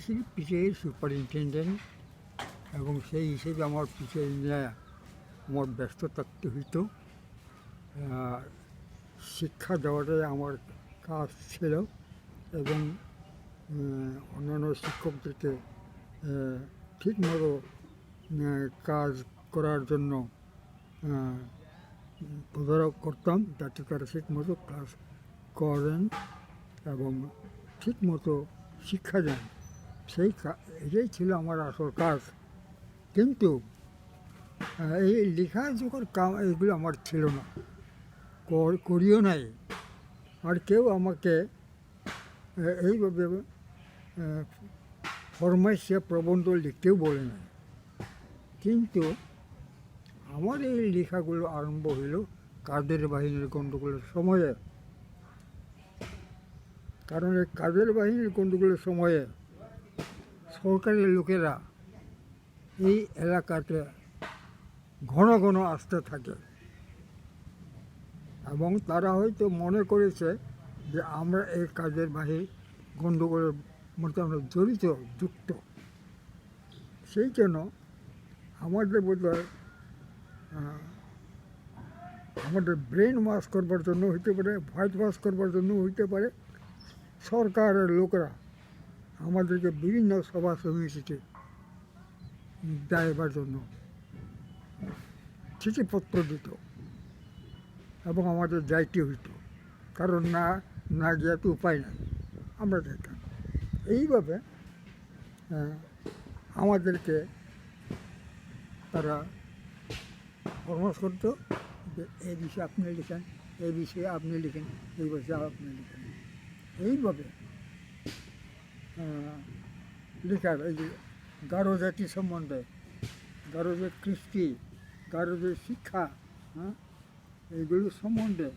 ছিল পিসের সুপারিনটেন্ডেন্ট, এবং সেই হিসেবে আমার পিসের নিয়ে আমার ব্যস্ত থাকতে হইতো। শিক্ষা দেওয়াটাই আমার কাজ ছিল, এবং অন্যান্য শিক্ষকদেরকে ঠিকমতো কাজ করার জন্য তদারক করতাম, যাতে তারা ঠিকমতো ক্লাস করেন এবং ঠিকমতো শিক্ষা দেন। এটাই ছিল আমার আসল কাজ। কিন্তু এই লেখাজোখার কাম এগুলো আমার ছিল না, করিও নাই। আর কেউ আমাকে এইভাবে ফরমাইশে প্রবন্ধ লিখতেও বলে না। কিন্তু আমার এই লেখাগুলো আরম্ভ হইল কাদের বাহিনীর গণ্ডগোলের সময়ে। কারণ এই কাদের বাহিনীর গণ্ডগোলের সময়ে সরকারি লোকেরা এই এলাকাতে ঘন ঘন আসতে থাকে, এবং তারা হয়তো মনে করেছে যে আমরা এই কাদের বাহিনী গণ্ডগোলের মধ্যে আমরা যুক্ত। সেই জন্য আমাদের বোধহয় আমাদের ব্রেন ওয়াশ করবার জন্য হইতে পারে, হোয়াইট ওয়াশ করবার জন্য হইতে পারে, সরকারের লোকরা আমাদেরকে বিভিন্ন সভা সমিতিতে দেবার জন্য চিঠিপত্র দিত, এবং আমাদের যাইতে হইতো, কারণ না গিয়ে তো উপায় নাই, আমরা যেতাম। এইভাবে আমাদেরকে তারা পরামর্শ করতো যে এই বিষয়ে আপনি লিখেন, এই বিষয়ে আপনি লিখেন, এই বিষয়ে আপনি লিখেন। এইভাবে লেখার এই যে গারো জাতি সম্বন্ধে, গারো যে কৃষ্টি, গারো যে শিক্ষা, এইগুলো সম্বন্ধে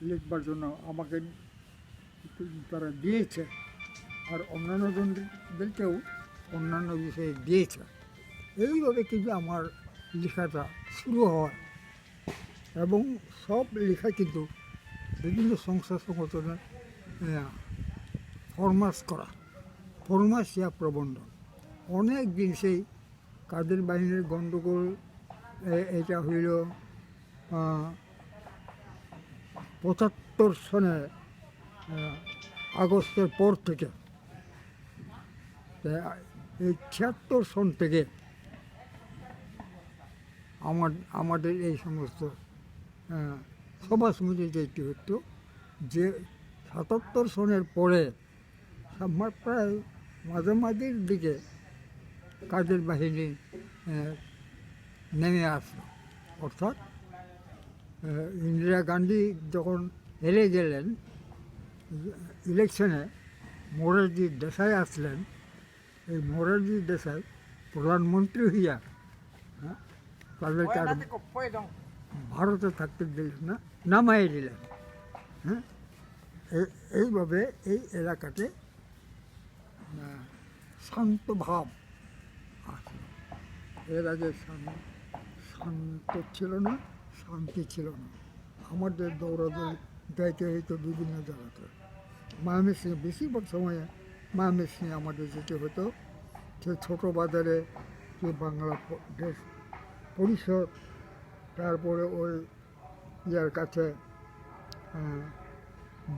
লিখবার জন্য আমাকে তারা দিয়েছে, আর অন্যান্য জনদেরকেও অন্যান্য বিষয়ে দিয়েছে। এইভাবে কিন্তু আমার লেখাটা শুরু হয়, এবং সব লেখা কিন্তু বিভিন্ন সংস্থা সংগঠনে ফরমাসিয়া প্রবন্ধ। অনেক দিন সেই কাদের বাহিনীর গণ্ডগোল, এটা হইল 75 সনে আগস্টের পর থেকে। এই 76 সন থেকে আমাদের এই সমস্ত সভা সমিতি যেটি হতো, যে 77 সনের পরে প্রায় মাঝামাঝির দিকে কাদের বাহিনী নেমে আসলো। অর্থাৎ ইন্দিরা গান্ধী যখন হেরে গেলেন ইলেকশনে, মোরারজি দেশাই আসলেন। এই মোরারজি দেশাই প্রধানমন্ত্রী হইয়া তাদেরকে আর ভারতে থাকতে দিলেন না, নামাই দিলেন। এইভাবে এই এলাকাতে শান্ত ভাব আসলো। এর আগে শান্ত ছিল না, শান্তি ছিল না। আমাদের দৌড়াদৌড়ি যাইতে হইতো বিভিন্ন জায়গাতে। ময়মনসিংহে বেশিরভাগ সময়ে ময়মনসিংহে আমাদের যেতে হতো। সে ছোটো বাজারে যে বাংলা দেশ পরিষদ, তারপরে ওই ইয়ার কাছে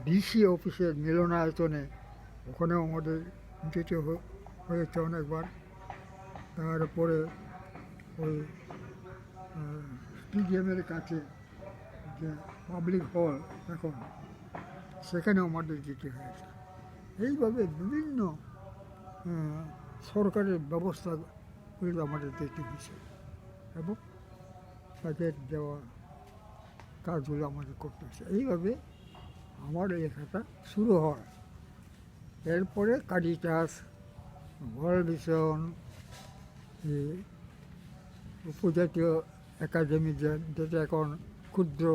ডিসি অফিসের মিলনায়তনে, ওখানেও আমাদের যেতে হয়েছে অনেকবার। তারপরে ওই স্টেডিয়ামের কাছে যে পাবলিক হল এখন, সেখানেও আমাদের যেতে হয়েছে। এইভাবে বিভিন্ন সরকারের ব্যবস্থাগুলো আমাদের যেতে হয়েছে, এবং তাদের দেওয়া কাজগুলো আমাদের করতে হয়েছে। এইভাবে আমার লেখাটা শুরু হয়। এরপরে কারিটাস, ওয়ার্ল্ড ভিশন, উপজাতীয় একাডেমি, যেটা এখন ক্ষুদ্র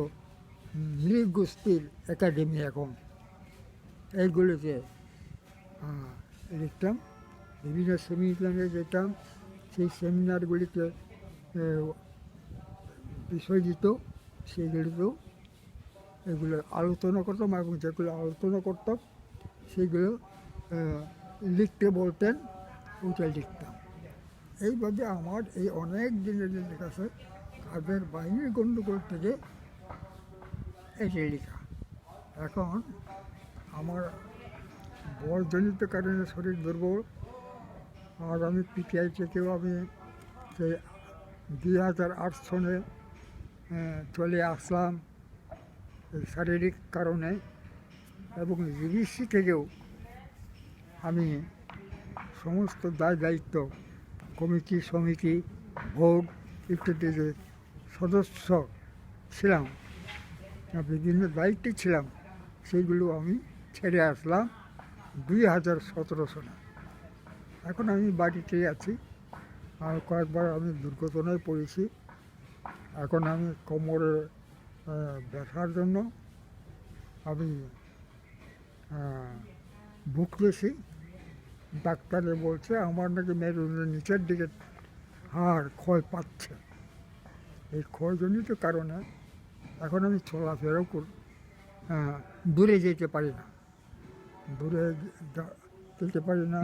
নৃগোষ্ঠীর একাডেমি এখন, এইগুলোতে লিখতাম। বিভিন্ন সেমিনারে যেতাম, সেই সেমিনারগুলিতে বিষয় দিত, সেইগুলিতেও এগুলো আলোচনা করতাম, এবং যেগুলো আলোচনা করতাম সেইগুলো লিখতে বলতেন, ওইটা লিখতাম। এইভাবে আমার এই অনেক দিনের কাছে কাজের বাহিনীর গণ্ডগোল থেকে এটি লেখা। এখন আমার বয়সজনিত কারণে শরীর দুর্বল, আর আমি পিটিআই থেকেও আমি সেই 2008 সনে চলে আসলাম এই শারীরিক কারণে, এবং জিবিসি থেকেও আমি সমস্ত দায়িত্ব, কমিটি সমিতি ভোট ইত্যাদিতে সদস্য ছিলাম, বিভিন্ন দায়িত্বে ছিলাম, সেইগুলো আমি ছেড়ে আসলাম 2017 সনে। এখন আমি বাড়িতেই আছি। আর কয়েকবার আমি দুর্ঘটনায় পড়েছি। এখন আমি কোমরে ব্যথার জন্য আমি ভুগতেছি। ডাক্তারে বলছে আমার নাকি মেরুদণ্ডের নিচের দিকে হাড় ক্ষয় পাচ্ছে। এই ক্ষয়জনিত কারণে এখন আমি চলাফেরাও দূরে যেতে পারি না, দূরে যেতে পারি না,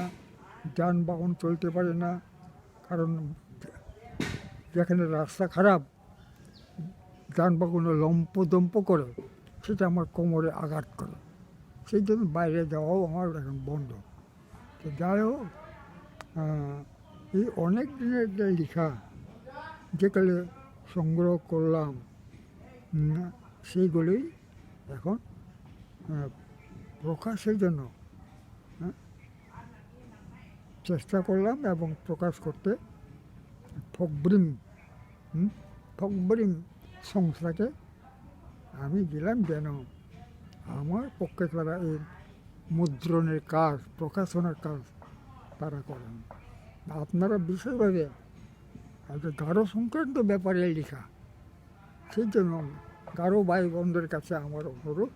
যানবাহন চলতে পারি না। কারণ যেখানে রাস্তা খারাপ, যানবাহনে লম্পদম্প করে, সেটা আমার কোমরে আঘাত করে। সেই জন্য বাইরে যাওয়াও আমার এখন বন্ধ। তো যাই হোক, এই অনেক দিনের যে লেখা যেগুলো সংগ্রহ করলাম, সেইগুলোই এখন প্রকাশের জন্য চেষ্টা করলাম এবং প্রকাশ করতে ফকব্রিম সংস্থাকে আমি দিলাম, যেন আমার পক্ষে তারা এই মুদ্রণের কাজ, প্রকাশনার কাজ তারা করেন। আপনারা বিশেষভাবে একটা গারো সংক্রান্ত ব্যাপারে লেখা, সেই জন্য গারো ভাই বোনদের কাছে আমার অনুরোধ,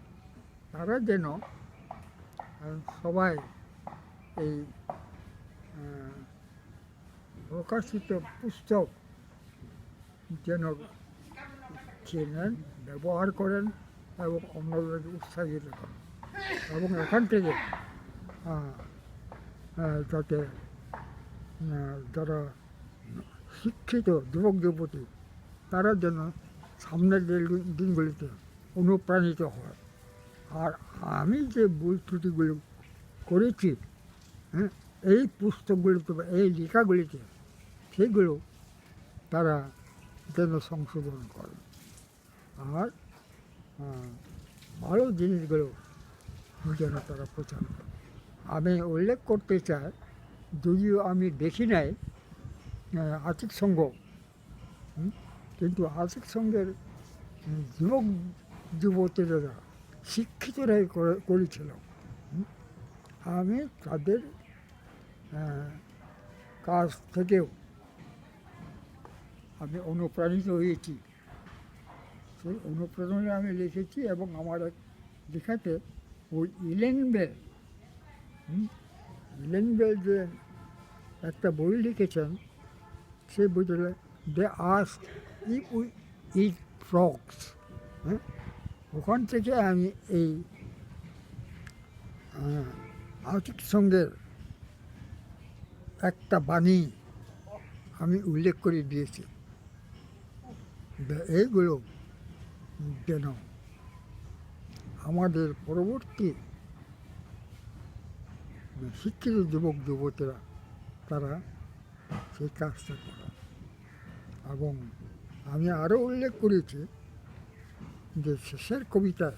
তারা যেন সবাই এই প্রকাশিত পুস্তক যেন চেনেন, ব্যবহার করেন এবং অন্যদেরকে উৎসাহিত করেন, এবং এখান থেকে যাতে যারা শিক্ষিত যুবক যুবতী তারা যেন সামনের দিনগুলিতে অনুপ্রাণিত হয়। আর আমি যে ভুল ত্রুটিগুলো করেছি এই পুস্তকগুলিতে, এই লেখাগুলিতে, সেগুলো তারা যেন সংশোধন করে, আর ভালো জিনিসগুলো যেন তারা প্রচার করে। আমি উল্লেখ করতে চাই, যদিও আমি দেখি নাই আর্থিক সংঘ, কিন্তু আর্থিক সংঘের যুবক যুবতীরা শিক্ষিতরাই করেছিল। আমি তাদের কাজ থেকেও আমি অনুপ্রাণিত হয়েছি। সেই অনুপ্রেরণায় আমি লিখেছি, এবং আমার এক লেখাতে ওই ইলেন বেল যে একটা বই লিখেছেন, সেই বইটা they ask if we eat frogs. ওখান থেকে আমি এই আর্থিক সঙ্গের একটা বাণী আমি উল্লেখ করে দিয়েছি, এইগুলো যেন আমাদের পরবর্তী শিক্ষিত যুবক যুবতীরা তারা সেই কাজটা করে। এবং আমি আরও উল্লেখ করেছি যে শেষের কবিতা,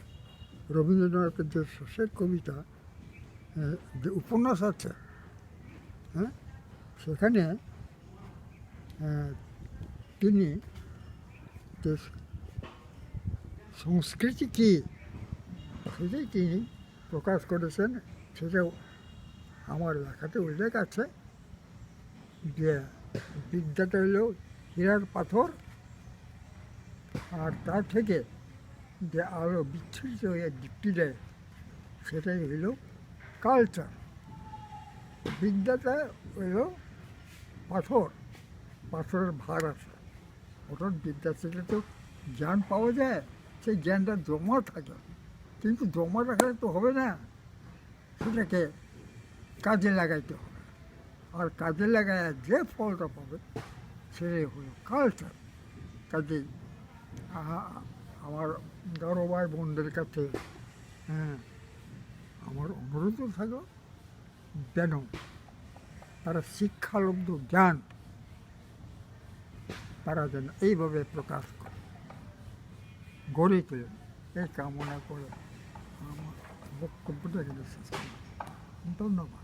রবীন্দ্রনাথের যে শেষের কবিতা, যে উপন্যাস আছে, সেখানে তিনি যে সংস্কৃতি কী সেটাই তিনি প্রকাশ করেছেন। সেটাও আমার লেখাতে উল্লেখ আছে যে বিদ্যাটা হলো হীরার পাথর, আর তার থেকে যে আরও বিচ্ছিন্ন হয়ে দীপ্তি দেয় সেটাই হইল কালচার। বিদ্যাটা হইল পাথর, পাথরের ভার আছে, অর্থাৎ বিদ্যা থেকে তো জ্ঞান পাওয়া যায়, সেই জ্ঞানটা জমা থাকে, কিন্তু জমা রাখলে তো হবে না, সেটাকে কাজে লাগাইতে হবে। আর কাজে লাগায় যে ফলটা পাবে সেটাই হলো কালচার। কাজেই আমার বড় ভাই বোনদের কাছে হ্যাঁ আমার অনুরোধ থাকলো যেন তারা শিক্ষালব্ধ জ্ঞান তারা যেন এইভাবে প্রকাশ করে গড়ে তোলে, এই কামনা করে আমার বক্তব্যটা এখানে শেষ করলাম। ধন্যবাদ।